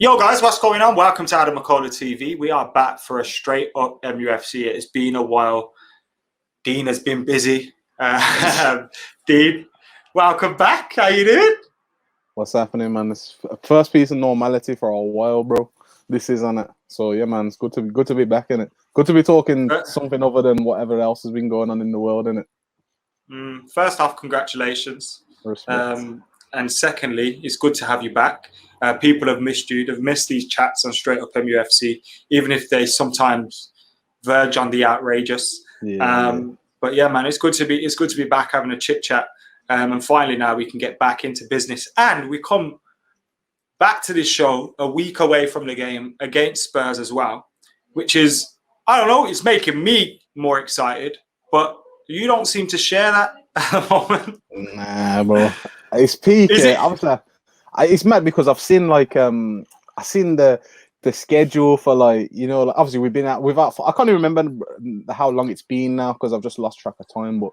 Yo guys, what's going on? Welcome to AdamMcKola TV. We are back for a Straight Up MUFC. It's been a while. Dean has been busy. Dean, welcome back. How you doing? What's happening, man? It's first piece of normality for a while, bro. This is on it. So yeah, man, it's good to be back in it. Good to be talking something other than whatever else has been going on in the world, innit? First off, congratulations. Respect. And secondly, it's good to have you back. People have missed you. They've missed these chats on Straight Up MUFC, even if they sometimes verge on the outrageous. But yeah, man, it's good to be back having a chit chat. And finally, now we can get back into business. And we come back to this show a week away from the game against Spurs as well, which is, I don't know, it's making me more excited. But you don't seem to share that at the moment. Nah, bro. It's peak. It's mad because I've seen the schedule for obviously we've been out without. I can't even remember how long it's been now because I've just lost track of time. But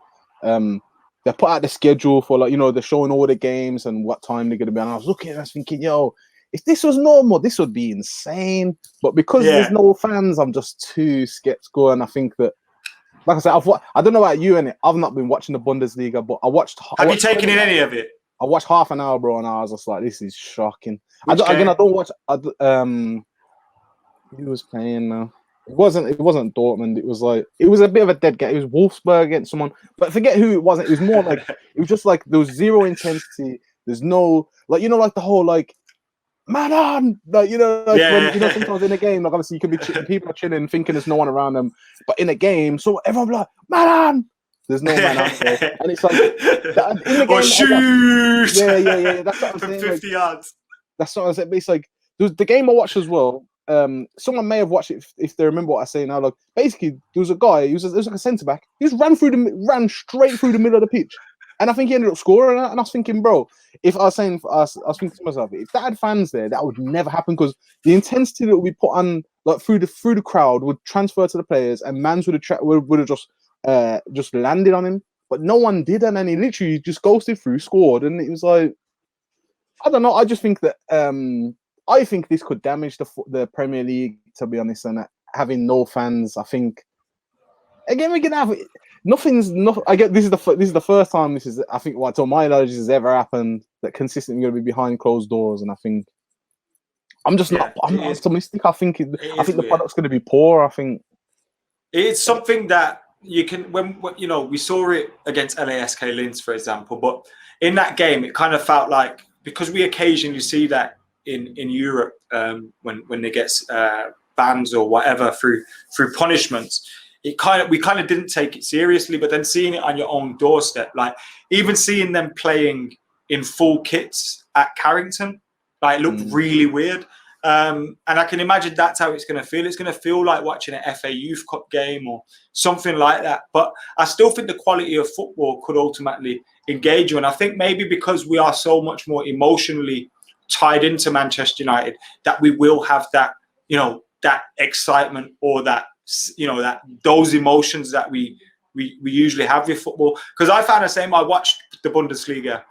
they put out the schedule for they're showing all the games and what time they're gonna be. And I was looking and I was thinking, yo, if this was normal, this would be insane. But because there's no fans, I'm just too skeptical. And I think that, like I said, I don't know about you, and I've not been watching the Bundesliga, but I watched. Have you taken in any of it? I watched half an hour, bro, and I was just like, "This is shocking." I don't watch. Who was playing now? It wasn't Dortmund. It was a bit of a dead game. It was Wolfsburg against someone, but forget who it wasn't. It was more like it was just like there was zero intensity. There's no the whole man on, when sometimes in a game, obviously you could be people are chilling, thinking there's no one around them, but in a game, so everyone be like, man on. There's no man out there, and it's like in the game. Or shoot! Yeah. That's what I'm saying. 50 yards. That's what I said. But it's like the game I watched as well. Someone may have watched it if they remember what I say now. Like basically, there was a guy. He was like a centre back. He just ran straight through the middle of the pitch, and I think he ended up scoring. And I was thinking, bro, I was thinking to myself, if that had fans there, that would never happen because the intensity that would be put on through the crowd would transfer to the players, and Mans would have just landed on him, but no one did, and then he literally just ghosted through, scored, and it was like, I don't know. I just think that I think this could damage the Premier League, to be honest, and having no fans. I think again we can have I get this is the first time I think to my knowledge this has ever happened that consistently going to be behind closed doors, and I think I'm not optimistic. I think the product's going to be poor. I think it's something that you can when we saw it against LASK Linz, for example, but in that game it kind of felt like, because we occasionally see that in Europe when they get bans or whatever through punishments, we kind of didn't take it seriously. But then seeing it on your own doorstep, even seeing them playing in full kits at Carrington, looked really weird. And I can imagine that's how it's going to feel. It's going to feel like watching an FA Youth Cup game or something like that. But I still think the quality of football could ultimately engage you. And I think maybe because we are so much more emotionally tied into Manchester United, that we will have that, that excitement or that, those emotions that we usually have with football. Because I found the same. I watched the Bundesliga.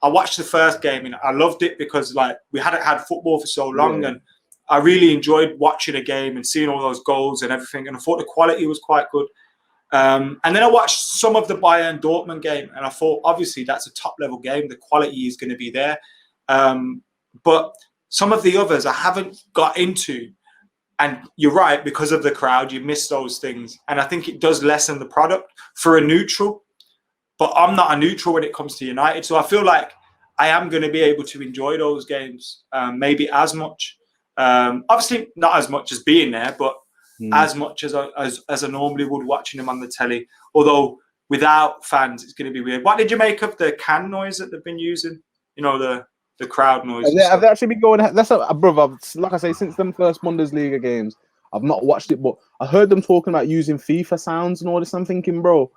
I watched the first game and I loved it because we hadn't had football for so long, and I really enjoyed watching a game and seeing all those goals and everything. And I thought the quality was quite good. And then I watched some of the Bayern Dortmund game, and I thought obviously that's a top level game. The quality is going to be there, but some of the others I haven't got into. And you're right, because of the crowd, you miss those things, and I think it does lessen the product for a neutral. But I'm not a neutral when it comes to United. So I feel like I am going to be able to enjoy those games maybe as much. Obviously, not as much as being there, but as much as I normally would watching them on the telly. Although without fans, it's going to be weird. What did you make of the can noise that they've been using? The crowd noise. Have they actually been going? That's brother. Like I say, since them first Bundesliga games, I've not watched it, but I heard them talking about using FIFA sounds and all this. I'm thinking, bro,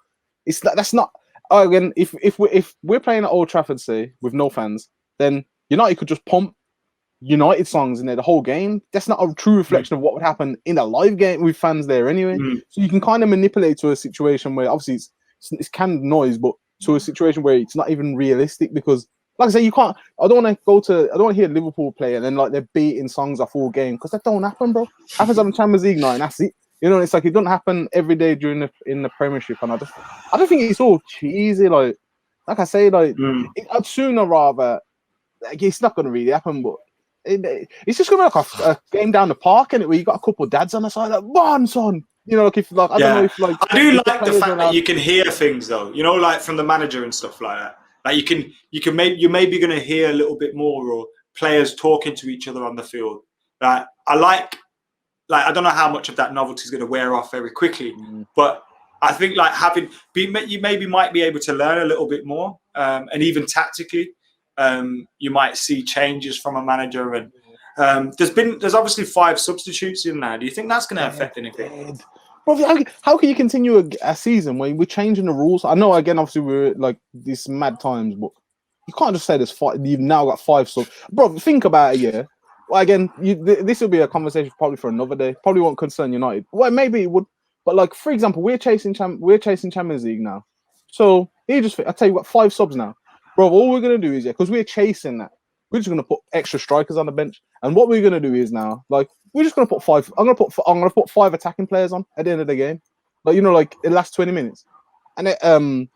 that's not. Again, if we're playing at Old Trafford, say, with no fans, then United could just pump United songs in there the whole game. That's not a true reflection of what would happen in a live game with fans there anyway. So you can kind of manipulate to a situation where obviously it's canned noise, but to a situation where it's not even realistic because Like I say, you can't. I don't want to hear Liverpool play and then like they're beating songs off all game because that don't happen, bro. Happens on the Champions League night, and that's it. You know, it's like it doesn't happen every day in the Premiership, and I just think it's all cheesy. Like I say, I'd sooner rather. Like, it's not going to really happen, but it's just going to be like a game down the park, and where you got a couple of dads on the side, like, "One son," you know, like if like I don't know if like I do like the fact that you can hear things though, you know, like from the manager and stuff like that. Like you're maybe going to hear a little bit more, or players talking to each other on the field. Like I don't know how much of that novelty is going to wear off very quickly, but I think like you maybe might be able to learn a little bit more, and even tactically, you might see changes from a manager. And there's obviously 5 substitutes in there. Do you think that's going to affect anything? Bro, how can you continue a season when we're changing the rules? I know, again, obviously we're like these mad times, but you can't just say there's 5. You've now got 5 subs, bro. Think about it, yeah. Well, again, this will be a conversation probably for another day. Probably won't concern United. Well, maybe it would, but like for example, we're chasing Champions League now. So I tell you what, 5 subs now, bro. All we're gonna do is because we're chasing that, we're just gonna put extra strikers on the bench, and what we're gonna do is now like. We're just gonna put 5. I'm gonna put 5 attacking players on at the end of the game, like you know, like the last 20 minutes. And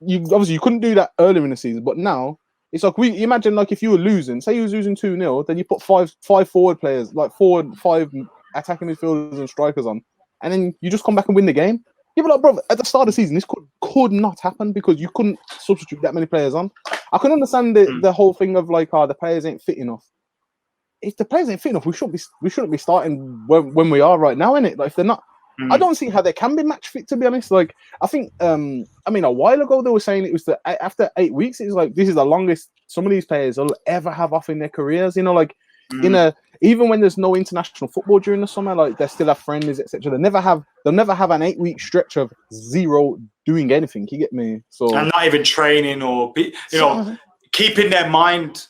you couldn't do that earlier in the season, but now it's like you imagine like if you were losing, say you was losing 2-0, then you put five forward players, like 5 attacking midfielders and strikers on, and then you just come back and win the game. Yeah, but like, bro, at the start of the season, this could not happen because you couldn't substitute that many players on. I can understand the whole thing of like, the players ain't fit enough. If the players ain't fit enough, we shouldn't be starting when we are right now, innit? Like if they're not, I don't see how they can be match fit. To be honest, like I think, a while ago they were saying it was after 8 weeks, it's like this is the longest some of these players will ever have off in their careers. You know, like even when there's no international football during the summer, like they still have friendlies, etc. They'll never have an 8-week stretch of zero doing anything. You get me? So and not even training or keeping their mind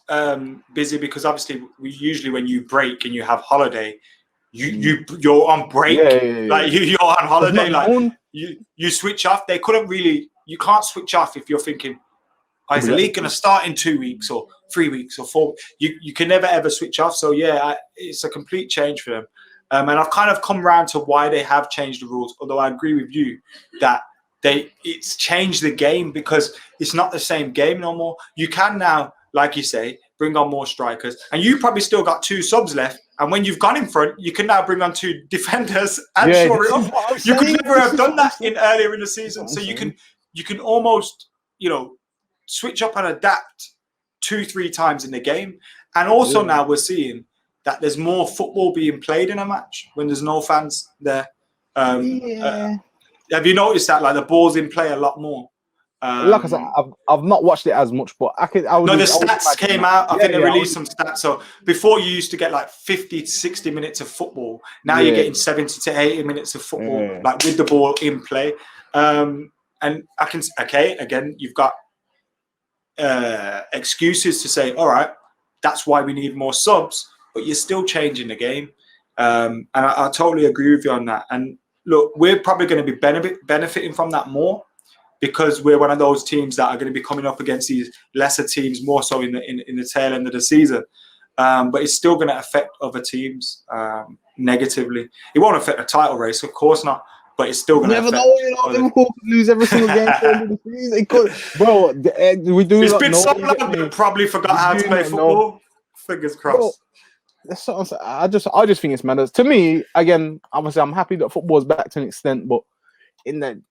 busy, because obviously usually when you break and you have holiday, you're on break, like you're on holiday, like you switch off. They couldn't really. You can't switch off if you're thinking, is the league going to start in 2 weeks or 3 weeks or 4? You can never ever switch off. So it's a complete change for them. And I've kind of come around to why they have changed the rules. Although I agree with you that it's changed the game because it's not the same game no more. You can now, like you say, bring on more strikers, and you probably still got 2 subs left. And when you've gone in front, you can now bring on 2 defenders and shore it up. You could never have done that earlier in the season. So you can almost switch up and adapt 2-3 times in the game. And also now we're seeing that there's more football being played in a match when there's no fans there. Have you noticed that, like, the ball's in play a lot more? Like I said, I've not watched it as much, but the stats came out. I think they released some stats. So before you used to get like 50 to 60 minutes of football. Now you're getting 70 to 80 minutes of football, like with the ball in play. And again, you've got excuses to say, all right, that's why we need more subs, but you're still changing the game. And I totally agree with you on that. And look, we're probably going to be benefiting from that more because we're one of those teams that are going to be coming up against these lesser teams more so in the tail end of the season. But it's still going to affect other teams negatively. It won't affect the title race, of course not, but it's still going to affect. Liverpool could lose every single game at the end of the season. It could, bro. We do. It's been so long we probably forgot how to play football. Fingers crossed. Bro, I just think it's matters to me. Again, obviously, I'm happy that football is back to an extent, but in the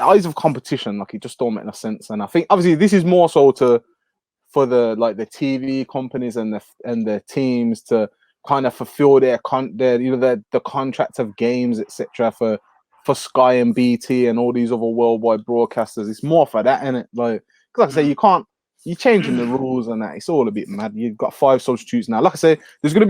eyes of competition, like it just don't make no sense. And I think obviously this is more so for the TV companies and the teams to kind of fulfill their the contract of games, etc. for Sky and BT and all these other worldwide broadcasters. It's more for that, isn't it? Like I say, you're changing the rules and that. It's all a bit mad. You've got 5 substitutes now. Like I say, there's gonna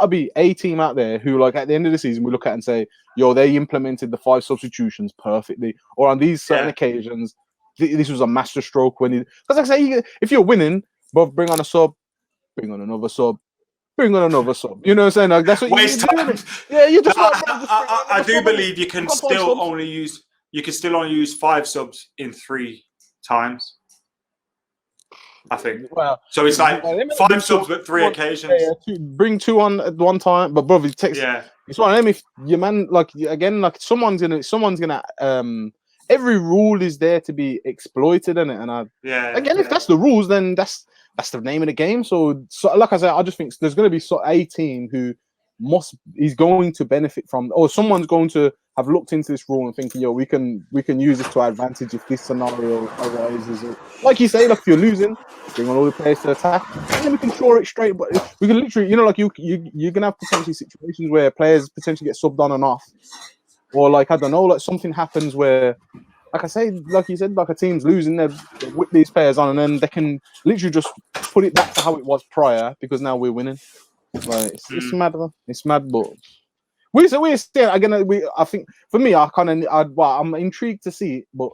be a team out there who, like, at the end of the season we look at and say, yo, they implemented the 5 substitutions perfectly. Or on these certain occasions, this was a master stroke because, like I say, if you're winning, both bring on a sub, bring on another sub, bring on another sub. You know what I'm saying? Like, that's what waste time. Yeah, you just. I do believe you can still only use 5 subs in 3 times. I think. Well, So it's like well, 5 subs but 3 occasions. Bring 2 on at one time, but brother, it takes. Yeah. It's one of them. If your man, like again, like someone's gonna. Every rule is there to be exploited in it, and if that's the rules, then that's the name of the game. So like I said, I just think there's going to be a team who is going to benefit from, or someone's going to have looked into this rule and thinking, yo, we can use this to our advantage if this scenario arises. Like you say, like if you're losing, bring on all the players to attack, and then we can shore it straight. But we can literally, like you're gonna have potentially situations where players potentially get subbed on and off, or like I don't know, like something happens where, like I say, like you said, like a team's losing, they whip these players on, and then they can literally just put it back to how it was prior because now we're winning. Like it's mad, it's mad, but we're still again. I think for me, I'm intrigued to see it, but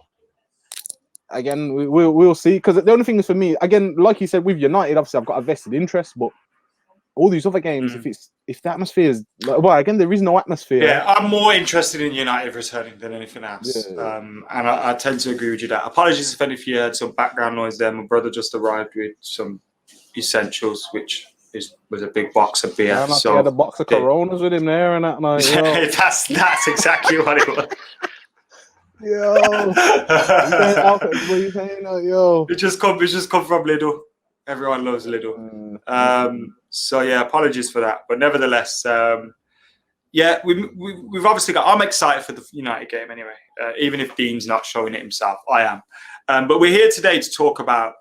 again, we'll see. Because the only thing is for me, again, like you said, with United, obviously I've got a vested interest, but all these other games, if the atmosphere is again, there is no atmosphere. Yeah, I'm more interested in United returning than anything else. Yeah. And I tend to agree with you that. Apologies if any of you heard some background noise there. My brother just arrived with some essentials, which was a big box of beer. So he had a box of Coronas with him there, and that night. That's exactly what it was. Yo, what are you saying? Yo, it just come from Lidl. Everyone loves Lidl. So yeah, apologies for that, but nevertheless, yeah, we've obviously got. I'm excited for the United game anyway, even if Dean's not showing it himself. I am, but we're here today to talk about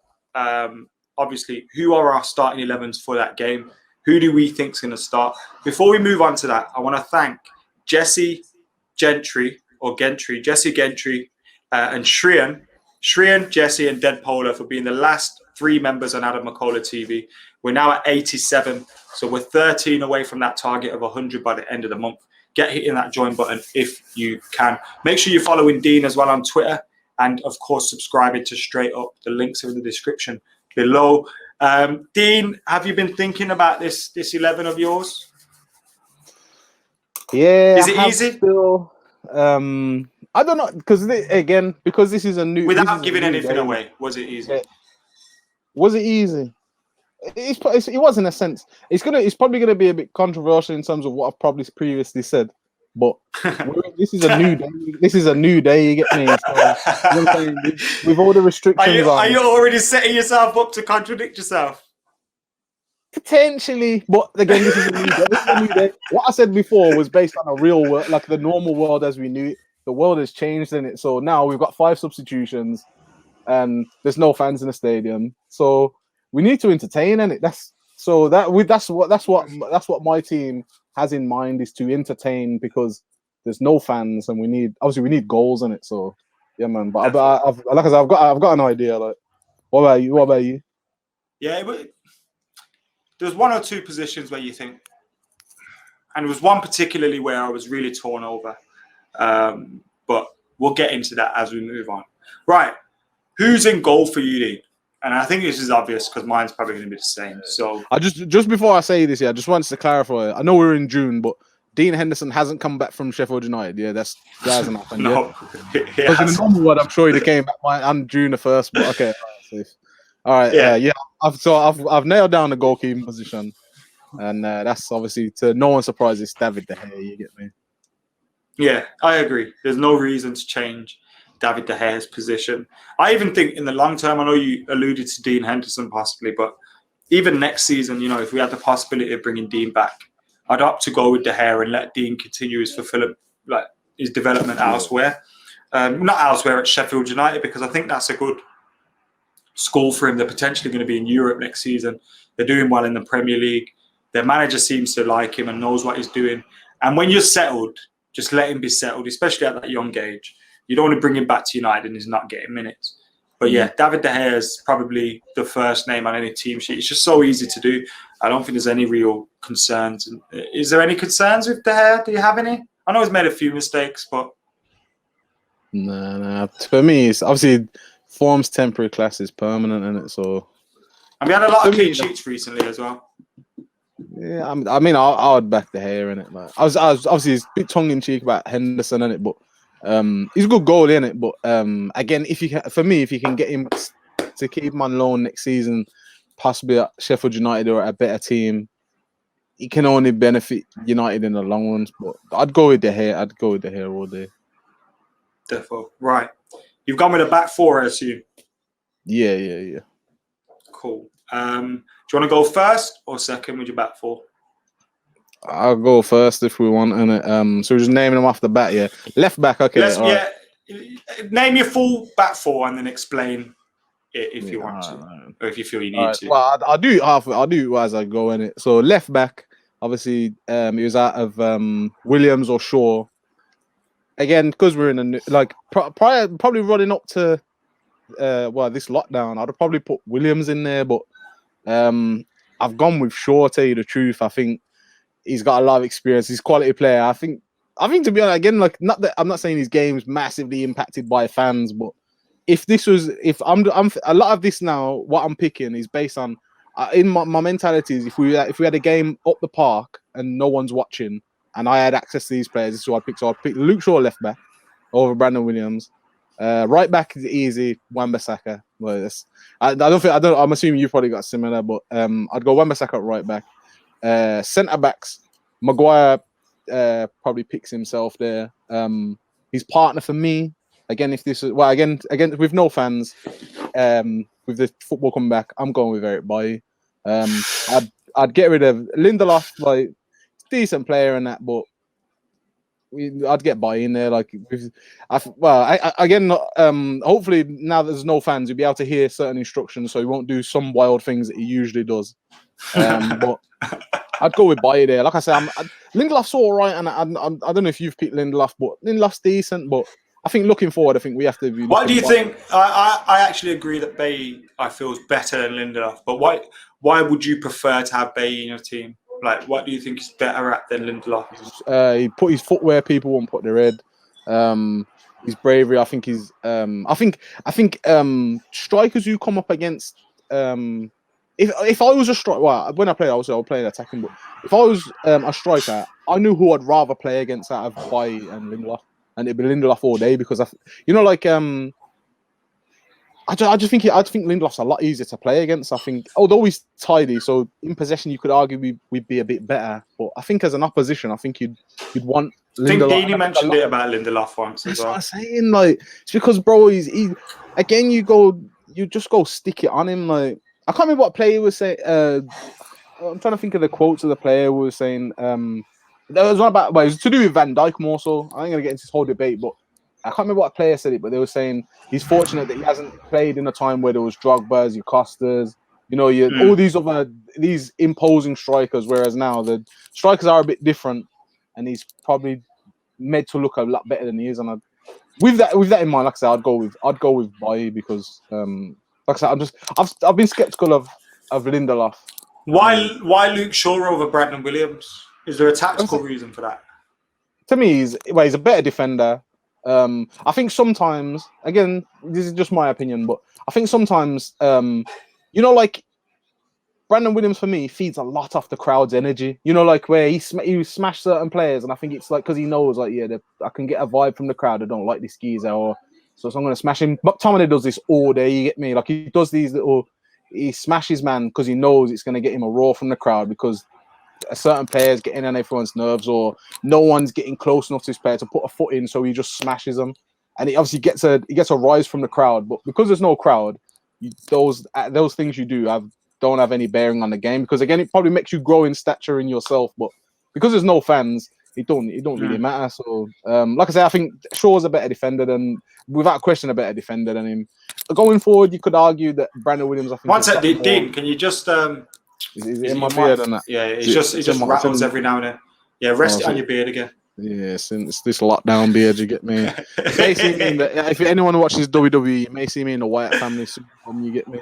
obviously who are our starting 11s for that game. Who do we think is going to start? Before we move on to that, I want to thank Jesse Gentry, and Shrian, Jesse, and Dead Polar for being the last 3 members on AdamMcKola TV. We're now at 87, so we're 13 away from that target of 100 by the end of the month. Get hitting that join button if you can. Make sure you're following Dean as well on Twitter, and of course subscribing to Straight Up. The links are in the description below. Dean, have you been thinking about this 11 of yours? Yeah. Is it easy? Still, I don't know, because this is a new. Without giving anything away, was it easy? Was it easy? It was in a sense. It's probably gonna be a bit controversial in terms of what I've probably previously said, but this is a new day. This is a new day. You get me? So, you know with all the restrictions. Are you already setting yourself up to contradict yourself? Potentially, but again, this is a new day. This is a new day. What I said before was based on a real world, like the normal world as we knew it. The world has changed in it. So now we've got 5 substitutions, and there's no fans in the stadium. So we need to entertain, and that's what my team has in mind, is to entertain, because there's no fans, and we need goals in it. So yeah, man. But I've got an idea. Like, what about you? Yeah, there's 1 or 2 positions where you think, and there was one particularly where I was really torn over. But we'll get into that as we move on. Right, who's in goal for you, Dean? And I think this is obvious because mine's probably going to be the same. So I just before I say this, I just wanted to clarify. I know we're in June, but Dean Henderson hasn't come back from Sheffield United. Yeah, that hasn't happened. No, because in the normal world, I'm sure he came back on June the 1st. But okay, all right, yeah. I've nailed down the goalkeeping position, and that's obviously, to no one's surprise, it's David De Gea. You get me? Yeah, I agree. There's no reason to change David De Gea's position. I even think in the long term, I know you alluded to Dean Henderson possibly, but even next season, if we had the possibility of bringing Dean back, I'd opt to go with De Gea and let Dean continue his development elsewhere. Not elsewhere at Sheffield United, because I think that's a good school for him. They're potentially going to be in Europe next season. They're doing well in the Premier League. Their manager seems to like him and knows what he's doing. And when you're settled, just let him be settled, especially at that young age. You don't want to bring him back to United and he's not getting minutes. But yeah, David De Gea is probably the first name on any team sheet. It's just so easy to do. I don't think there's any real concerns. Is there any concerns with De Gea? Do you have any? I know he's made a few mistakes, but... No. For me, it's obviously form's temporary, class is permanent, isn't it? So... And we had a lot of clean sheets recently as well. Yeah, I mean, I would back De Gea in it. Like, I was obviously it's a bit tongue in cheek about Henderson in it, but he's a good goalie in it. But again, if you can get him to keep him on loan next season, possibly at Sheffield United or a better team, he can only benefit United in the long run. But I'd go with De Gea. I'd go with De Gea all day. Therefore, right. You've gone with a back four, I assume. Yeah. Cool. Do you want to go first or second with your back four? I'll go first if we want, and so we're just naming them off the bat. Yeah, left back. Okay, Yeah. Name your full back four and then explain it if you want to, right. or if you feel you need to. Well, I'll do it half. I'll do it as I go in it. So left back, obviously, he was out of Williams or Shaw. Again, because we're in a prior, probably running up to this lockdown, I'd have probably put Williams in there, but I've gone with Shaw. Tell you the truth, I think he's got a lot of experience. He's a quality player. I think to be honest, again, like I'm not saying his game's massively impacted by fans, but if I'm a lot of this now, what I'm picking is based on in my mentality is if we had a game up the park and no one's watching and I had access to these players, this is what I'd pick. So I'd pick Luke Shaw left back over Brandon Williams. Right back is easy, Wan-Bissaka. Well, I'm assuming you've probably got similar, but I'd go Wan-Bissaka at right back. Centre backs, Maguire probably picks himself there. His partner for me, again, if this is again with no fans, with the football coming back, I'm going with Eric Bailly. I'd get rid of Lindelof, like decent player and that, but I'd get Bailly in there. Hopefully now there's no fans, you'll be able to hear certain instructions, so he won't do some wild things that he usually does. But I'd go with Bailly there. Like I said, Lindelof's all right, and I don't know if you've picked Lindelof, but Lindelof's decent. But I think looking forward, I think we have to be. What do you think? I actually agree that Bailly I feel is better than Lindelof, but why would you prefer to have Bailly in your team? Like, what do you think he's better at than Lindelof? He put his footwear, people won't put their head. His bravery, I think he's. I think strikers who come up against. If I was a striker, when I played, I was playing attacking. But if I was a striker, I knew who I'd rather play against out of Bailly and Lindelof, and it'd be Lindelof all day because I just think Lindelof's a lot easier to play against. I think, although he's tidy, so in possession you could argue we'd be a bit better. But I think as an opposition, I think you'd want. I think Dini mentioned it about Lindelof once as well. That's what I'm saying. Like, it's because, bro, he again, you just go stick it on him. Like, I can't remember what player was saying. I'm trying to think of the quotes of the player who was saying. There was one about. Well, it was to do with Van Dijk more so. I ain't gonna get into this whole debate, but I can't remember what player said it. But they were saying he's fortunate that he hasn't played in a time where there was Drogba's, your Costas, all these imposing strikers. Whereas now the strikers are a bit different, and he's probably made to look a lot better than he is. And with that in mind, like I said, I'd go with Bailly because like I said, I've been skeptical of Lindelof. Why Luke Shaw over Brandon Williams? Is there a tactical reason for that? To me, he's a better defender. I think sometimes, again, this is just my opinion, but I think sometimes, like Brandon Williams for me feeds a lot off the crowd's energy. Like where he smash certain players, and I think it's like because he knows, like, I can get a vibe from the crowd. I don't like this geezer, so I'm going to smash him. But McTominay does this all day. You get me? Like he does he smashes man because he knows it's going to get him a roar from the crowd because a certain player's getting on everyone's nerves or no one's getting close enough to his player to put a foot in, so he just smashes them, and he obviously gets a rise from the crowd. But because there's no crowd, those things you do don't have any bearing on the game because again it probably makes you grow in stature in yourself. But because there's no fans, it don't really matter. So like I say, I think Shaw's a better defender than, without question, a better defender than him. Going forward, you could argue that Brandon Williams, I think. One sec, Dean, can you just is it in my beard and that? Yeah, it just rattles every now and then. Yeah, rest it on your beard again. Yeah, since this lockdown beard, you get me. It may see me if anyone watches WWE, you may see me in the Wyatt family soon. You get me.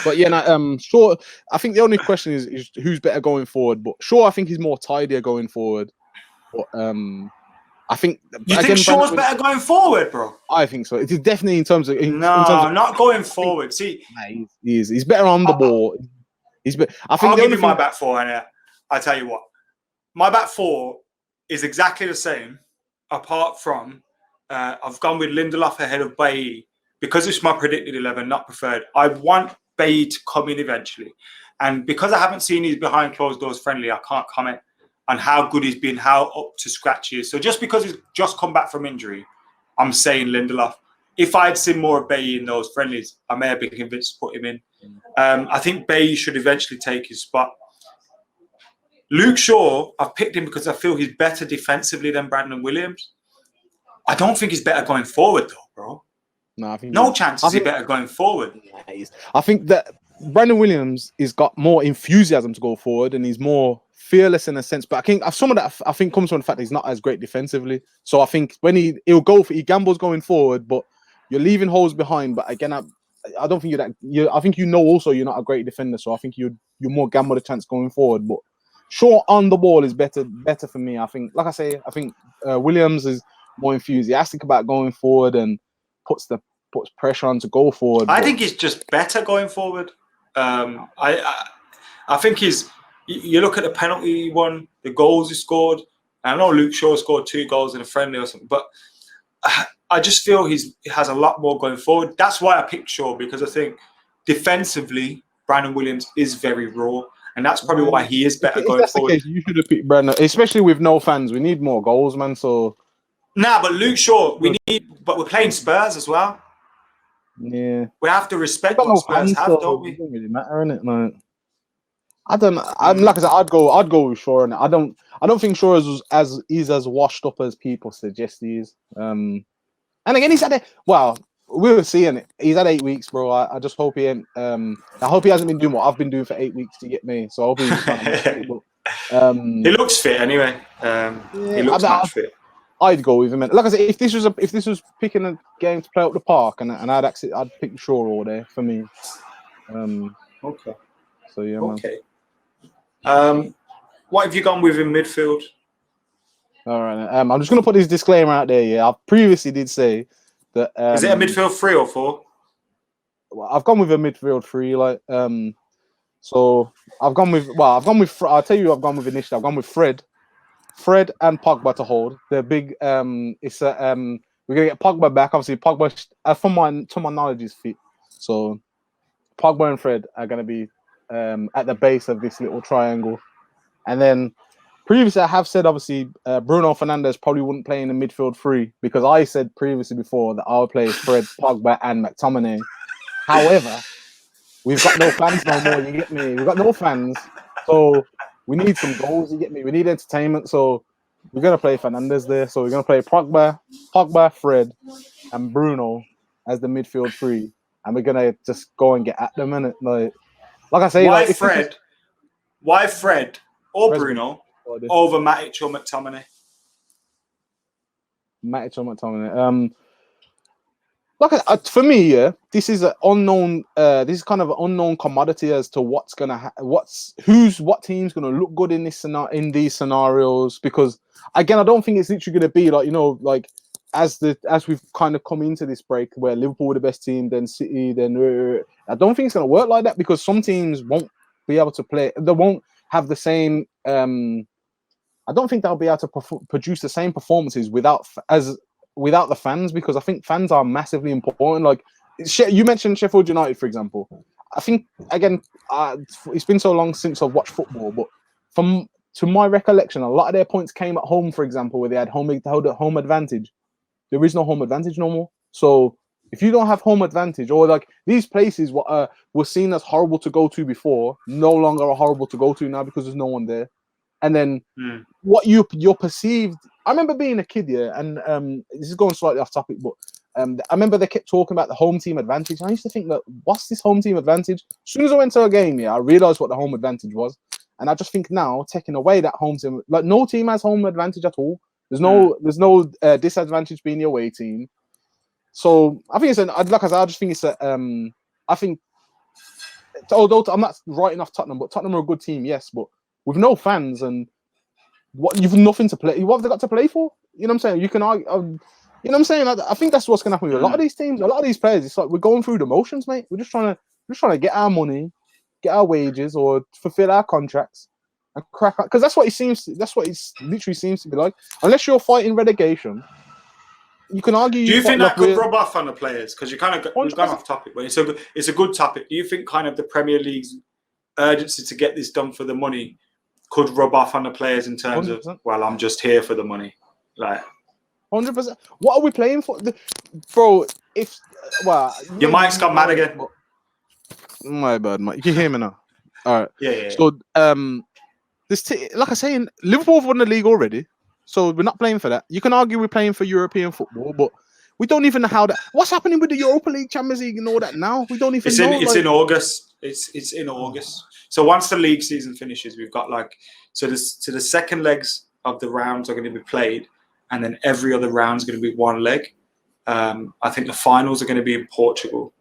But yeah, Shaw. I think the only question is who's better going forward. But Shaw, I think he's more tidier going forward. But I think think Shaw's better going forward, bro? I think so. It is definitely in terms of not going forward. See, he's better on the ball. I'll give you my back four, and I tell you what, my back four is exactly the same, apart from I've gone with Lindelof ahead of Bailly because it's my predicted 11, not preferred, I want Bailly to come in eventually. And because I haven't seen his behind closed doors friendly, I can't comment on how good he's been, how up to scratch he is. So just because he's just come back from injury, I'm saying Lindelof. If I had seen more of Bailly in those friendlies, I may have been convinced to put him in. I think Bailly should eventually take his spot. Luke Shaw, I've picked him because I feel he's better defensively than Brandon Williams. I don't think he's better going forward, though, bro. No, I think no chance is he better going forward. I think that Brandon Williams has got more enthusiasm to go forward, and he's more fearless in a sense. But I think some of that comes from the fact that he's not as great defensively. So I think when he gambles going forward, but you're leaving holes behind. But again, I don't think I think also you're not a great defender. So I think you're more gamble the chance going forward. But Shaw on the ball is better for me. I think, like I say, I think Williams is more enthusiastic about going forward and puts pressure on to go forward. I think he's just better going forward. I think you look at the penalty he won, the goals he scored. I know Luke Shaw scored 2 goals in a friendly or something, but I just feel he has a lot more going forward. That's why I picked Shaw, because I think defensively Brandon Williams is very raw, and that's probably why he is better going forward. The case, you should have picked Brandon, especially with no fans. We need more goals, man. So but Luke Shaw, but we're playing Spurs as well. Yeah, we have to respect what Spurs have, don't we? It doesn't really matter, innit? Like, I don't. Like I said, I'd go with Shaw, and I don't think Shaw is as washed up as people suggest he is. And again, he's had we were seeing it. He's had 8 weeks, bro. I just hope he ain't. I hope he hasn't been doing what I've been doing for 8 weeks to get me. So I hope he's trying he looks fit anyway. He looks match fit. I'd go with him. Like I said, if this was picking a game to play up the park, and I'd pick Shaw all day for me. Okay. So yeah. Okay. What have you gone with in midfield? All right. I'm just gonna put this disclaimer out there. Yeah, I previously did say that. Is it a midfield 3 or 4? Well, I've gone with a midfield 3. Like, so I've gone with. I'll tell you, I've gone with initially. I've gone with Fred and Pogba to hold. They're big. We're gonna get Pogba back. Obviously, Pogba, to my knowledge, is fit. So Pogba and Fred are gonna be at the base of this little triangle. And then previously, I have said obviously Bruno Fernandes probably wouldn't play in the midfield 3, because I said previously before that I would play Fred, Pogba, and McTominay. However, we've got no fans no more. You get me? We've got no fans, so we need some goals, you get me? We need entertainment, so we're going to play Fernandes there. So we're going to play Pogba, Fred, and Bruno as the midfield 3. And we're going to just go and get at them, innit? Like I say... Why Fred or Bruno over Matic or McTominay? Matic or McTominay? For me, yeah, this is an unknown. This is kind of an unknown commodity as to what team's gonna look good in these scenarios. Because again, I don't think it's literally gonna be like as we've kind of come into this break where Liverpool were the best team, then City, then I don't think it's gonna work like that, because some teams won't be able to play. They won't have the same. I don't think they'll be able to produce the same performances without the fans, because I think fans are massively important. Like you mentioned Sheffield United, for example. I think again, it's been so long since I've watched football, but to my recollection, a lot of their points came at home, for example, where they had home advantage. There is no home advantage no more. So if you don't have home advantage, or like these places what were seen as horrible to go to before, no longer are horrible to go to now because there's no one there. And then what you're perceived. I remember being a kid, yeah, and this is going slightly off topic, but I remember they kept talking about the home team advantage. I used to think that, what's this home team advantage? As soon as I went to a game, yeah, I realized what the home advantage was. And I just think now, taking away that home team, like no team has home advantage at all. There's no disadvantage being the away team. So I think I just think it's I think, although I'm not writing off Tottenham, but Tottenham are a good team, yes, but with no fans and you've nothing to play. What have they got to play for? You know what I'm saying? You can argue. You know what I'm saying? I think that's what's going to happen with a lot of these teams. A lot of these players, it's like we're going through the motions, mate. We're just trying to get our money, get our wages, or fulfill our contracts and crack out. Because that's what it literally seems to be like. Unless you're fighting relegation, you can argue. Do you think that like, could rub off on the players? Because you kind of we've gone 100%. off topic, but it's a good topic. Do you think kind of the Premier League's urgency to get this done for the money could rub off on the players in terms 100%. of, well, I'm just here for the money, like 100%. What are we playing for, bro? If your mic's got mad again. My bad, Mike. You can hear me now. All right. Yeah. So like I say, Liverpool have won the league already, so we're not playing for that. You can argue we're playing for European football, but we don't even know how that. What's happening with the Europa League, Champions League, and all that now? We don't even know. It's in August. It's in August. So once the league season finishes, we've got the second legs of the rounds are going to be played, and then every other round is going to be one leg. I think the finals are going to be in Portugal.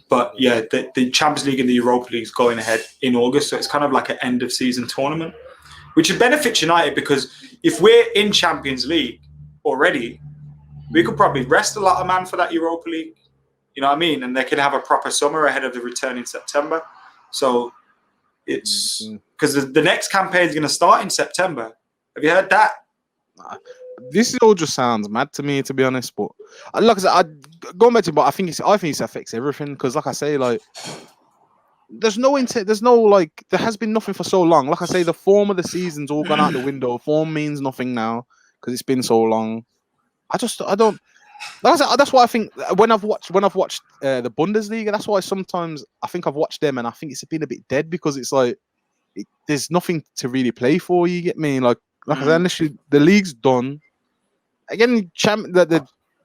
But yeah, the Champions League and the Europa League is going ahead in August, so it's kind of like an end of season tournament, which would benefit United because if we're in Champions League already, we could probably rest a lot of man for that Europa League. You know what I mean? And they can have a proper summer ahead of the return in September. So it's because the next campaign is going to start in September. Have you heard that? This all just sounds mad to me, to be honest. But like I said, going back to, but I think it affects everything because, like I say, like there's no intent, there has been nothing for so long. Like I say, the form of the season's all gone out the window. Form means nothing now because it's been so long. I don't. Like I said, that's why I think when I've watched the Bundesliga, that's why sometimes I think I've watched them and I think it's been a bit dead because it's like there's nothing to really play for. You get me? Like I said, initially the league's done. Again,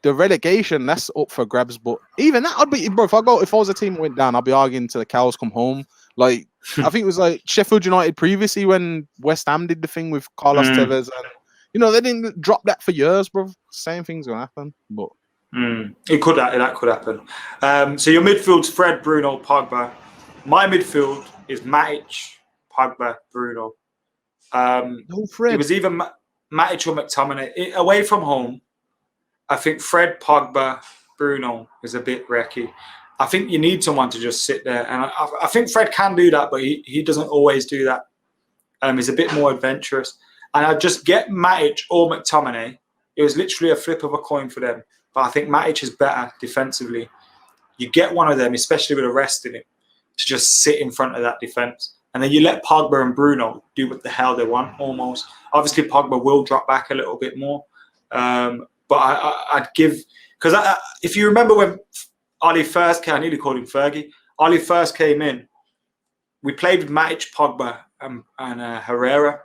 the relegation, that's up for grabs. But even that, I'd be, bro. If I was a team that went down, I'd be arguing till the cows come home. Like I think it was like Sheffield United previously when West Ham did the thing with Carlos Tevez, and they didn't drop that for years, bro. Same thing's gonna happen, but that could happen. So your midfield's Fred, Bruno, Pogba. My midfield is Matic, Pogba, Bruno. No Fred. It was either Matic or McTominay. Away from home, I think Fred, Pogba, Bruno is a bit wrecky. I think you need someone to just sit there. And I think Fred can do that, but he doesn't always do that. He's a bit more adventurous. And I'd just get Matic or McTominay. It was literally a flip of a coin for them. But I think Matic is better defensively. You get one of them, especially with a rest in it, to just sit in front of that defence. And then you let Pogba and Bruno do what the hell they want, almost. Obviously, Pogba will drop back a little bit more. But I'd give... Because if you remember when Oli first came... I nearly called him Fergie. Oli first came in. We played with Matic, Pogba and Herrera.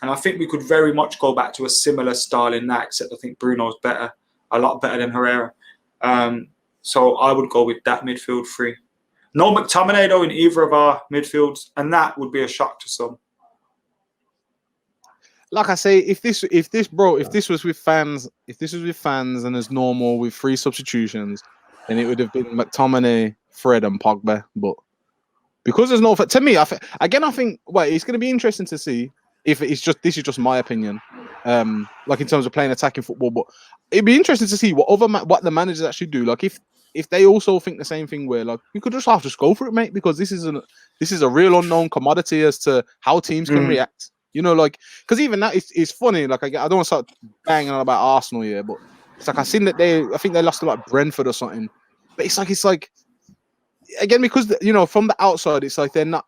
And I think we could very much go back to a similar style in that, except I think Bruno's better, a lot better than Herrera. So I would go with that midfield three. No McTominay, though, in either of our midfields, and that would be a shock to some. Like I say, if this was with fans and as normal with 3 substitutions, then it would have been McTominay, Fred, and Pogba. But because there's no, to me, I think it's going to be interesting to see if it's just, this is just my opinion, like in terms of playing attacking football. But it'd be interesting to see what the managers actually do. Like if they also think the same thing, where like we could just go for it, mate, because this is a real unknown commodity as to how teams can react. Like because even that is funny. Like I don't want to start banging on about Arsenal here, but it's like I think they lost to like Brentford or something. But it's like again, because from the outside, it's like they're not.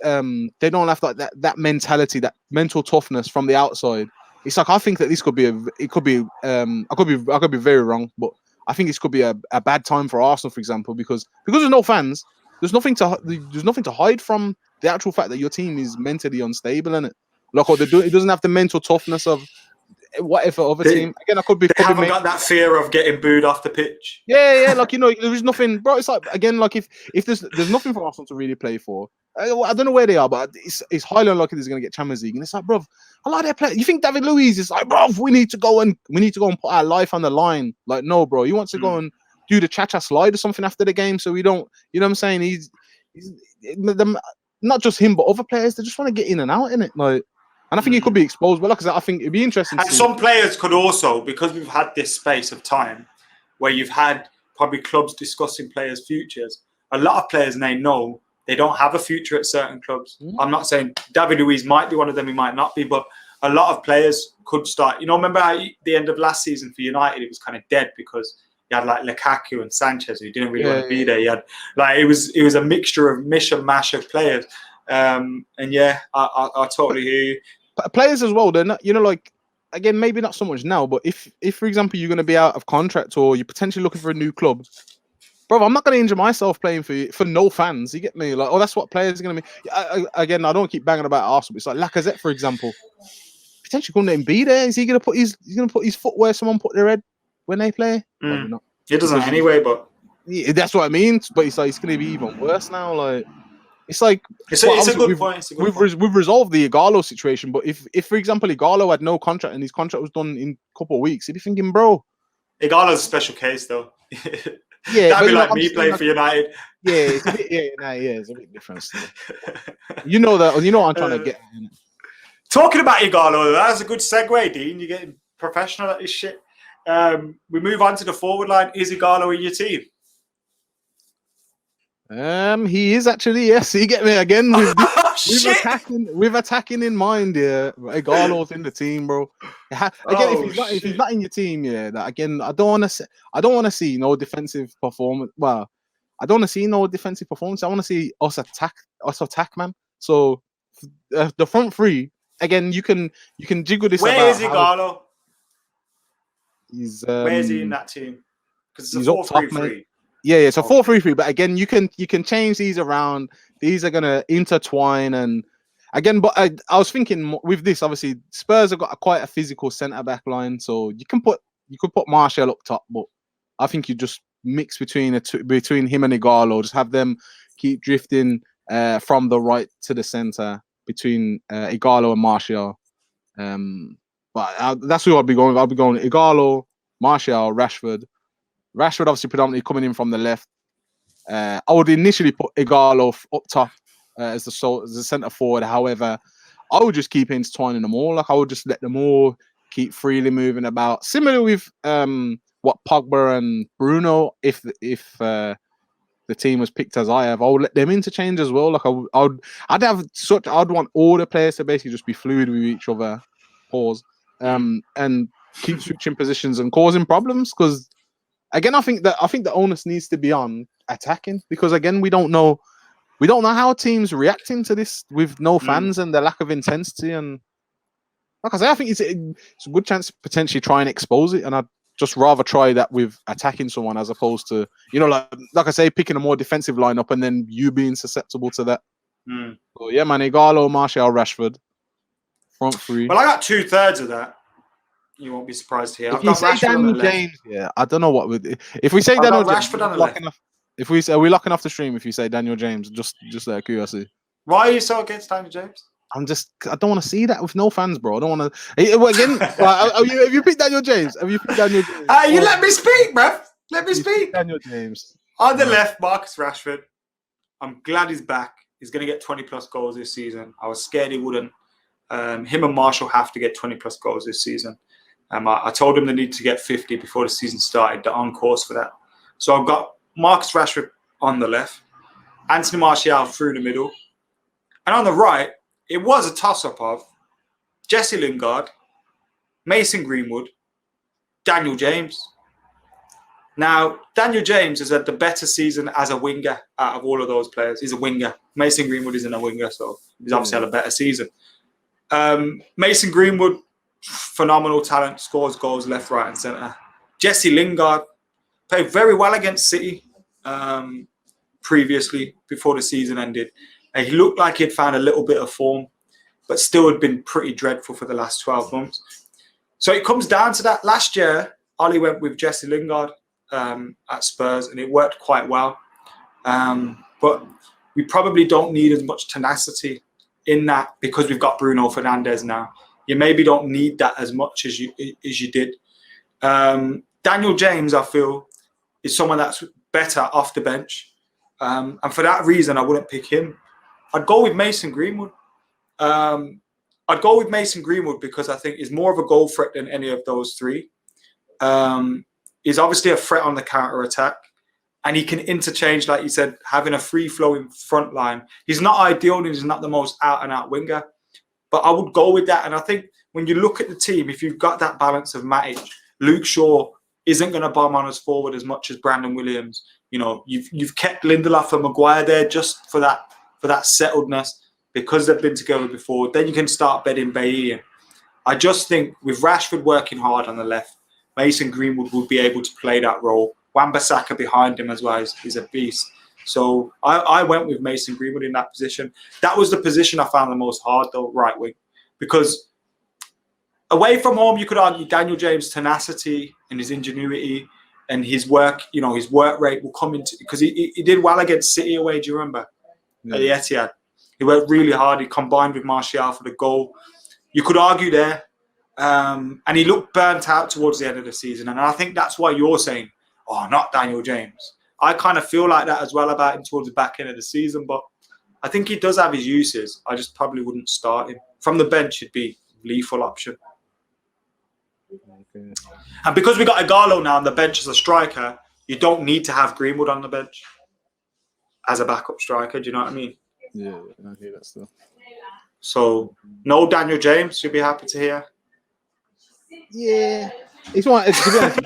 They don't have like that mentality, that mental toughness from the outside. It's like I think that this could be I could be very wrong, but I think this could be a bad time for Arsenal, for example, because there's no fans. There's nothing to hide from the actual fact that your team is mentally unstable, innit? Like it doesn't have the mental toughness of whatever other team. Again, I could be. They haven't got that fear of getting booed off the pitch. Yeah. Like there is nothing, bro. It's like again, like if there's nothing for Arsenal to really play for. I don't know where they are, but it's highly unlikely they're going to get Champions League. And it's like, bro, a lot of their players. You think David Luiz is like, bro, we need to go and put our life on the line. Like, no, bro, he wants to go and do the cha-cha slide or something after the game, so we don't. You know what I'm saying? He's not just him, but other players. They just want to get in and out in it, like. And I think he could be exposed. But like I said, I think it'd be interesting. And some players could also, because we've had this space of time where you've had probably clubs discussing players' futures. A lot of players know they don't have a future at certain clubs. I'm not saying David Luiz might be one of them, he might not be, but a lot of players could start. You know, remember how the end of last season for United, it was kind of dead because you had like Lukaku and Sanchez who didn't really want to be there. You had like it was a mixture of mish and mash of players. And yeah, I totally hear you. Players as well, they're not, you know, like again, maybe not so much now, but if for example you're going to be out of contract or you're potentially looking for a new club, bro, I'm not going to injure myself playing for no fans. You get me? Like, oh, that's what players are going to be. Again, I don't keep banging about Arsenal. It's like Lacazette, for example, potentially couldn't even be there. Is he going to put his foot where someone put their head when they play? Probably not. It doesn't anyway, but yeah, that's what I mean. But it's like it's going to be even worse now. Like it's like it's a good point. We've resolved the Igalo situation, but if for example Igalo had no contract and his contract was done in a couple of weeks, he'd be thinking, bro, Igalo's a special case though. Yeah, that'd be like me playing for United. Yeah, it's a bit, it's a bit different. You know that. You know what I'm trying to get. Talking about Igalo, that's a good segue, Dean. You're getting professional at this shit. We move on to the forward line. Is Igalo in your team? He is actually, yes. You get me again with attacking in mind. Yeah, Igalo's in the team, bro. Again, if he's not in your team, yeah. That again, I don't want to see no defensive performance. Well, I don't want to see no defensive performance. I want to see us attack, man. So the front three again. You can jiggle this. Where is Igalo? He's where is he in that team? Because it's a 4-3-3. Yeah, so 4-3-3. But again, you can change these around. These are gonna intertwine, and again, but I was thinking with this. Obviously, Spurs have got quite a physical centre back line, so you could put Martial up top, but I think you just mix between him and Igalo. Just have them keep drifting from the right to the centre between Igalo and Martial. But that's who I'd be going with. I'll be going Igalo, Martial, Rashford. Rashford obviously predominantly coming in from the left. I would initially put Igalo up top as the centre forward. However, I would just keep intertwining them all. Like I would just let them all keep freely moving about. Similar with what Pogba and Bruno. If the team was picked as I have, I would let them interchange as well. Like I'd want all the players to basically just be fluid with each other. Pause. And keep switching positions and causing problems because. Again, I think the onus needs to be on attacking because again we don't know how teams reacting to this with no fans and the lack of intensity, and like I say, I think it's a good chance to potentially try and expose it, and I'd just rather try that with attacking someone as opposed to like I say, picking a more defensive lineup and then you being susceptible to that. So yeah, man, Igalo, Martial, Rashford, front three. Well, I got 2/3 of that. You won't be surprised here. If you say Daniel James, yeah, I don't know what if we say Daniel James, Rashford on the left. If we say, are we locking off the stream if you say Daniel James? Just out of curiosity. Why are you so against Daniel James? I don't want to see that with no fans, bro. I don't want to. Again, have you picked Daniel James? Have you picked Daniel James? You let me speak, bruv. Let me speak. Daniel James. On the left, Marcus Rashford. I'm glad he's back. He's going to get 20+ goals this season. I was scared he wouldn't. Him and Marshall have to get 20+ goals this season. I told him they need to get 50 before the season started. They're on course for that. So I've got Marcus Rashford on the left, Anthony Martial through the middle. And on the right, it was a toss-up of Jesse Lingard, Mason Greenwood, Daniel James. Now, Daniel James has had the better season as a winger out of all of those players. He's a winger. Mason Greenwood isn't a winger, so he's obviously had a better season. Mason Greenwood, phenomenal talent, scores goals left, right, and centre. Jesse Lingard played very well against City previously before the season ended. He looked like he'd found a little bit of form, but still had been pretty dreadful for the last 12 months. So it comes down to that. Last year, Ollie went with Jesse Lingard at Spurs, and it worked quite well. But we probably don't need as much tenacity in that because we've got Bruno Fernandes now. You maybe don't need that as much as you did. Daniel James, I feel, is someone that's better off the bench. And for that reason, I wouldn't pick him. I'd go with Mason Greenwood. I'd go with Mason Greenwood because I think he's more of a goal threat than any of those three. He's obviously a threat on the counter-attack. And he can interchange, like you said, having a free-flowing front line. He's not ideal and he's not the most out-and-out winger. But I would go with that. And I think when you look at the team, if you've got that balance of Matic, Luke Shaw isn't going to bomb on us forward as much as Brandon Williams. You know, you've kept Lindelof and Maguire there just for that settledness because they've been together before. Then you can start bedding Bailly in. I just think with Rashford working hard on the left, Mason Greenwood will be able to play that role. Wan-Bissaka behind him as well is a beast. So I went with Mason Greenwood in that position. That was the position I found the most hard, though, right wing. Because away from home, you could argue Daniel James' tenacity and his ingenuity and his work, you know, his work rate will come into... Because he did well against City away, do you remember? Yeah. At the Etihad. He worked really hard. He combined with Martial for the goal. You could argue there. And he looked burnt out towards the end of the season. And I think that's why you're saying, oh, not Daniel James. I kind of feel like that as well about him towards the back end of the season. But I think he does have his uses. I just probably wouldn't start him. From the bench, it'd be a lethal option. Okay. And because we got Igalo now on the bench as a striker, you don't need to have Greenwood on the bench as a backup striker. Do you know what I mean? Yeah, I hear that still. So, no Daniel James, you'll be happy to hear. Yeah. It's one. To be honest,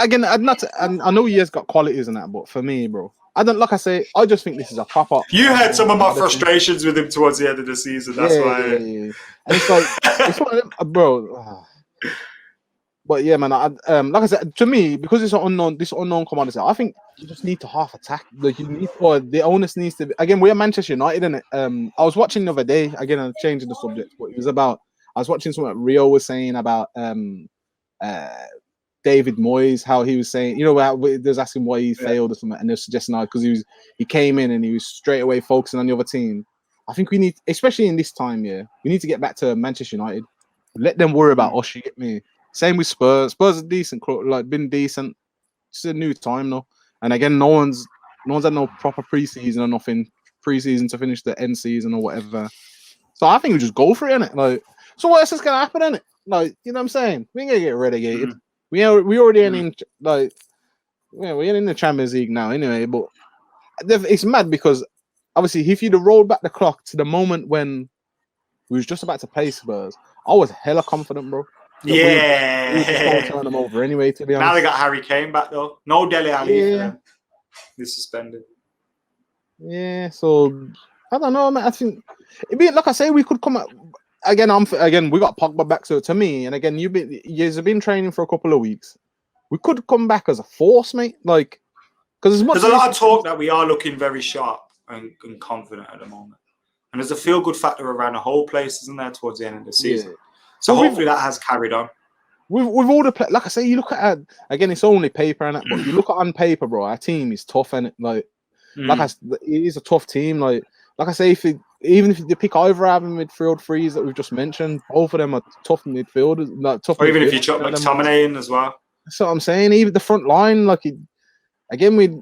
again, I know he has got qualities and that, but for me, bro, I don't. Like I say, I just think this is a proper. You had some of my frustrations with him towards the end of the season. That's why. Yeah. And it's like, it's one of them, bro. But yeah, man. Like I said, to me, because it's this unknown commodity, I think you just need to half attack. Like you need, or the onus needs to be. Again, we're Manchester United, innit? I was watching the other day. Again, I'm changing the subject, but it was about. I was watching something that Rio was saying about David Moyes, how he was saying, you know, they was asking why he failed or something, and they're suggesting because he came in and he was straight away focusing on the other team. I think we need, especially in this time, we need to get back to Manchester United. Let them worry about us. You get me? Same with Spurs. Spurs are decent, like been decent. It's a new time though, and again, no one's had no proper preseason or nothing preseason to finish the end season or whatever. So I think we just go for it, innit? Like. So what else is gonna happen, innit? Like, you know what I'm saying? We ain't gonna get relegated. We already ain't in like, yeah, we ain't in the Champions League now anyway. But it's mad because obviously, if you'd have rolled back the clock to the moment when we was just about to play Spurs, I was hella confident, bro. Yeah, we were just gonna turn them over anyway. To be honest, now they got Harry Kane back though. No Dele Alli for them. He's suspended. Yeah, so I don't know, man. I think it'd be like I say, we could come out. Again, we got Pogba back. So to me, and again, you've been training for a couple of weeks. We could come back as a force, mate. Like, because there's a lot of talk that we are looking very sharp and confident at the moment, and there's a feel good factor around the whole place, isn't there, towards the end of the season? Yeah. So hopefully that has carried on. With all the like I say, you look at again, it's only paper, and but you look at on paper, bro. Our team is tough, and it is a tough team. Like I say, even if you pick either of them midfield threes that we've just mentioned, both of them are tough midfielders. Like, tough. Or even if you chuck McTominay in as well. That's what I'm saying. Even the front line, like again,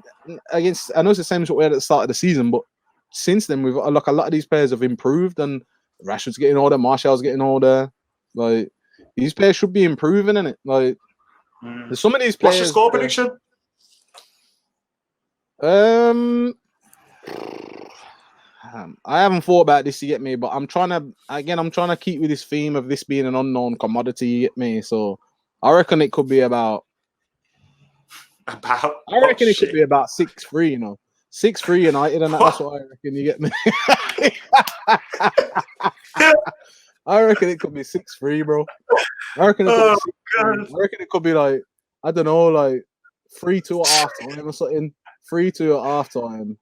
against. I know it's the same as what we had at the start of the season, but since then we've like a lot of these players have improved, and Rashford's getting older, Martial's getting older. Like these players should be improving, innit? Like there's some of these players. What's your score prediction? I haven't thought about this, you get me, but I'm trying to keep with this theme of this being an unknown commodity, you get me. So I reckon it could be about it could be about 6-3, you know. 6-3 United, and that's what I reckon, you get me. I reckon it could be 6-3, bro. I reckon it could be like, I don't know, like 3-2 at half time or something. 3-2 at half time.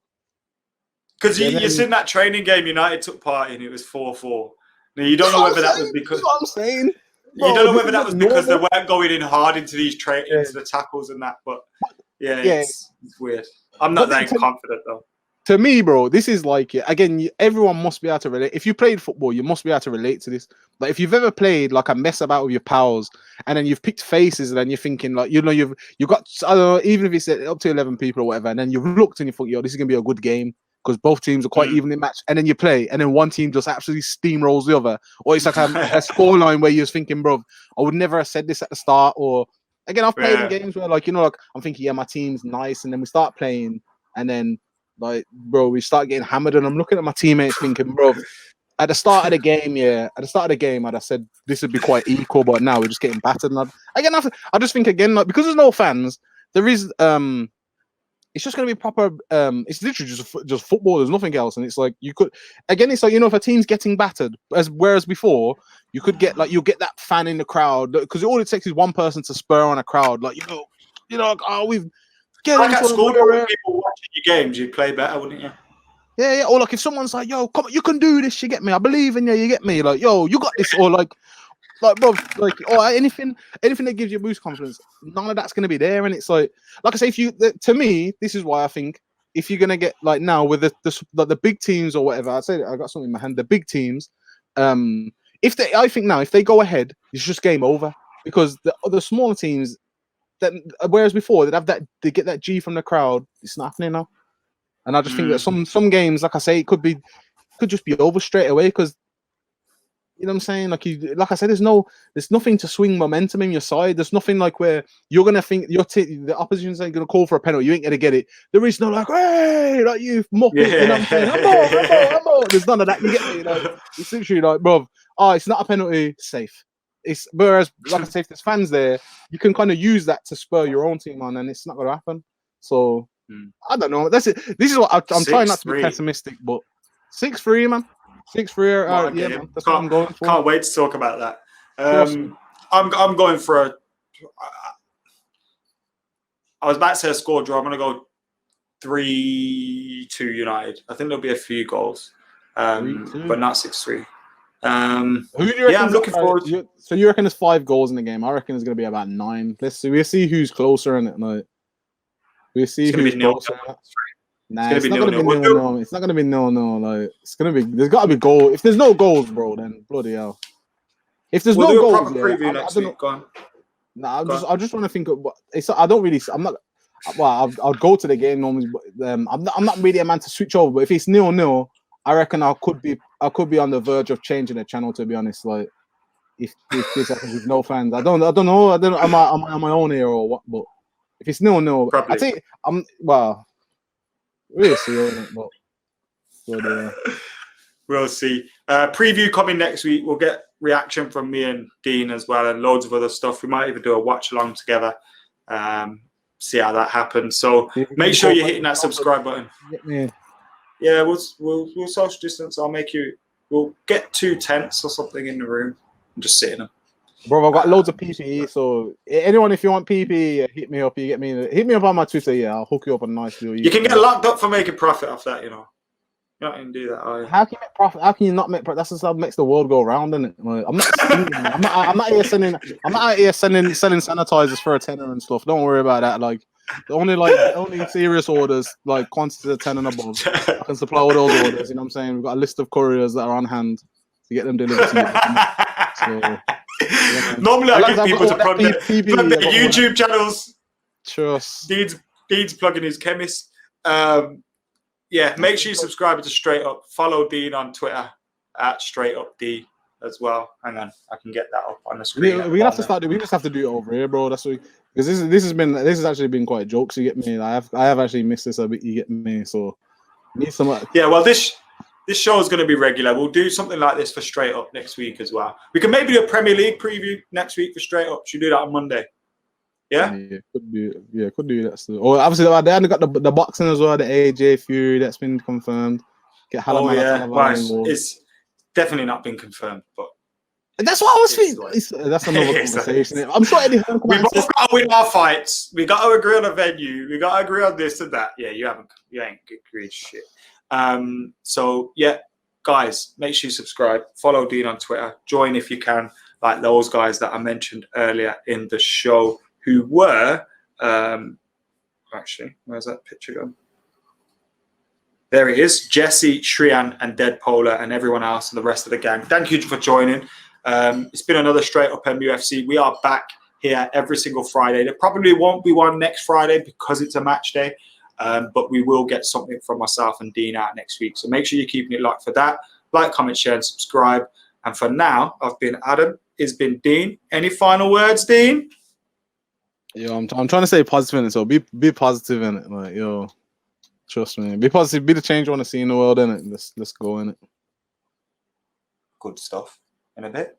Because you seen that training game United took part in, it was 4-4. Now you don't know whether that was because. That's what I'm saying. Bro, you don't know whether that was because they weren't going in hard into these into the tackles and that, but it's weird. I'm not that confident though. To me, bro, this is like, again, everyone must be able to relate. If you played football, you must be able to relate to this. Like, if you've ever played like a mess about with your pals, and then you've picked faces, and then you're thinking like, you know, you've got, I don't know, even if it's up to 11 people or whatever, and then you've looked and you think, yo, this is gonna be a good game because both teams are quite evenly matched, and then you play, and then one team just absolutely steamrolls the other, or it's like a scoreline where you're thinking, bro, I would never have said this at the start, or again, I've played in games where like, you know, like I'm thinking, yeah, my team's nice, and then we start playing, and then like, bro, we start getting hammered, and I'm looking at my teammates thinking, bro, at the start of the game, I'd have said this would be quite equal, but now we're just getting battered. And I just think again, like, because there's no fans, there is it's just going to be proper. It's literally just football. There's nothing else, and it's like you could again. It's like, you know, if a team's getting battered, whereas before you could get like, you'll get that fan in the crowd, because all it takes is one person to spur on a crowd. Like, like, oh, we've get like into at school, when people watching your games, you'd play better, wouldn't you? Yeah. Or like if someone's like, yo, come on, you can do this. You get me? I believe in you. You get me? Like, yo, you got this. Or like, bro, like, or anything that gives you boost confidence, none of that's going to be there. And it's like I say, to me, this is why I think if you're going to get, like, now with the big teams or whatever, I'd say I got something in my hand, the big teams, I think now if they go ahead, it's just game over, because the smaller teams, that whereas before they get that G from the crowd, it's not happening now. And I just think that some games, like I say, it could just be over straight away, because, you know what I'm saying? Like I said, there's nothing to swing momentum in your side. There's nothing like where you're gonna think the opposition's ain't gonna call for a penalty. You ain't gonna get it. There is no like, hey, like, you muppet. Yeah. You know what I'm saying? I'm more. There's none of that. You get me? Like, it's literally like, bro, it's not a penalty. Safe. Whereas, like I say, if there's fans there, you can kind of use that to spur your own team on, and it's not gonna happen. So I don't know. That's it. This is what I'm trying not to be pessimistic, but 6-3, man. 6-3. Yeah, man. That's what I'm going for. Can't wait to talk about that. I'm going for a. I was about to say a score draw. I'm going to go 3-2 United. I think there'll be a few goals, but not 6-3. Who do you reckon? I'm looking forward. So you reckon there's 5 goals in the game? I reckon there's going to be about 9. Let's see. We'll see who's closer in it. Like, we'll see who's closer. Nah, it's not gonna be no. It's not gonna be no. Like, it's gonna be. There's gotta be goal. If there's no goals, bro, then bloody hell. If there's no goals, preview next week. Go on. Nah, I just want to think of. I don't really. I'm not. Well, I'll go to the game normally, but I'm not really a man to switch over. But if it's 0-0, I reckon I could be on the verge of changing the channel. To be honest, like, if this happens with no fans, I don't know. Am I on my own here or what? But if it's 0-0, I think we'll see. We'll see. Preview coming next week. We'll get reaction from me and Dean as well, and loads of other stuff. We might even do a watch along together. See how that happens. So make sure you're hitting that subscribe button. Yeah, we'll social distance. We'll get 2 tents or something in the room and just sit in them. Bro, I've got loads of PPE, so anyone, if you want PPE, hit me up. You get me. Hit me up on my Twitter. Yeah, I'll hook you up on a nice deal. You can get locked up for making profit off that. You know, you're not going to do that, are you? How can you make profit? How can you not make profit? That's just how makes the world go round, isn't it? Like, I'm not here selling sanitizers for a tenner and stuff. Don't worry about that. Like, the only serious orders, like quantities of 10 and above, I can supply all those orders. You know what I'm saying? We've got a list of couriers that are on hand to get them delivered to you. So. Yeah, normally I give people to plug their YouTube channels. Trust. Dean's plugging his chemist. Yeah, make sure you subscribe to Straight Up. Follow Dean on Twitter at Straight Up D as well. Hang on, I can get that up on the screen. We have to start. We just have to do it over here, bro. That's what, because this has actually been quite jokes. You get me? I have actually missed this a bit. You get me? So need some. Yeah, well, this show is going to be regular. We'll do something like this for Straight Up next week as well. We can maybe do a Premier League preview next week for Straight Up. Should we do that on Monday? Yeah? Could do that still. Or obviously they only got the boxing as well, the AJ Fury that's been confirmed. It's definitely not been confirmed, but that's what I was thinking. That's another conversation. I'm sure Eddie Hearn we both got to win our fights. We got to agree on a venue. We got to agree on this and that. Yeah, you ain't agreed shit. So yeah, guys, make sure you subscribe, follow Dean on Twitter, join if you can, like those guys that I mentioned earlier in the show who were actually, where's that picture gone? There it is. Jesse, Shriyan, and Dead Polar, and everyone else and the rest of the gang. Thank you for joining. It's been another Straight Up MUFC. We are back here every single Friday. There probably won't be one next Friday because it's a match day. But we will get something from myself and Dean out next week. So make sure you're keeping it locked for that. Like, comment, share, and subscribe. And for now, I've been Adam. It's been Dean. Any final words, Dean? Yo, I'm trying to stay positive in it. So be positive in it. Like, yo, trust me. Be positive. Be the change you want to see in the world in it. Let's go in it. good stuff in a bit.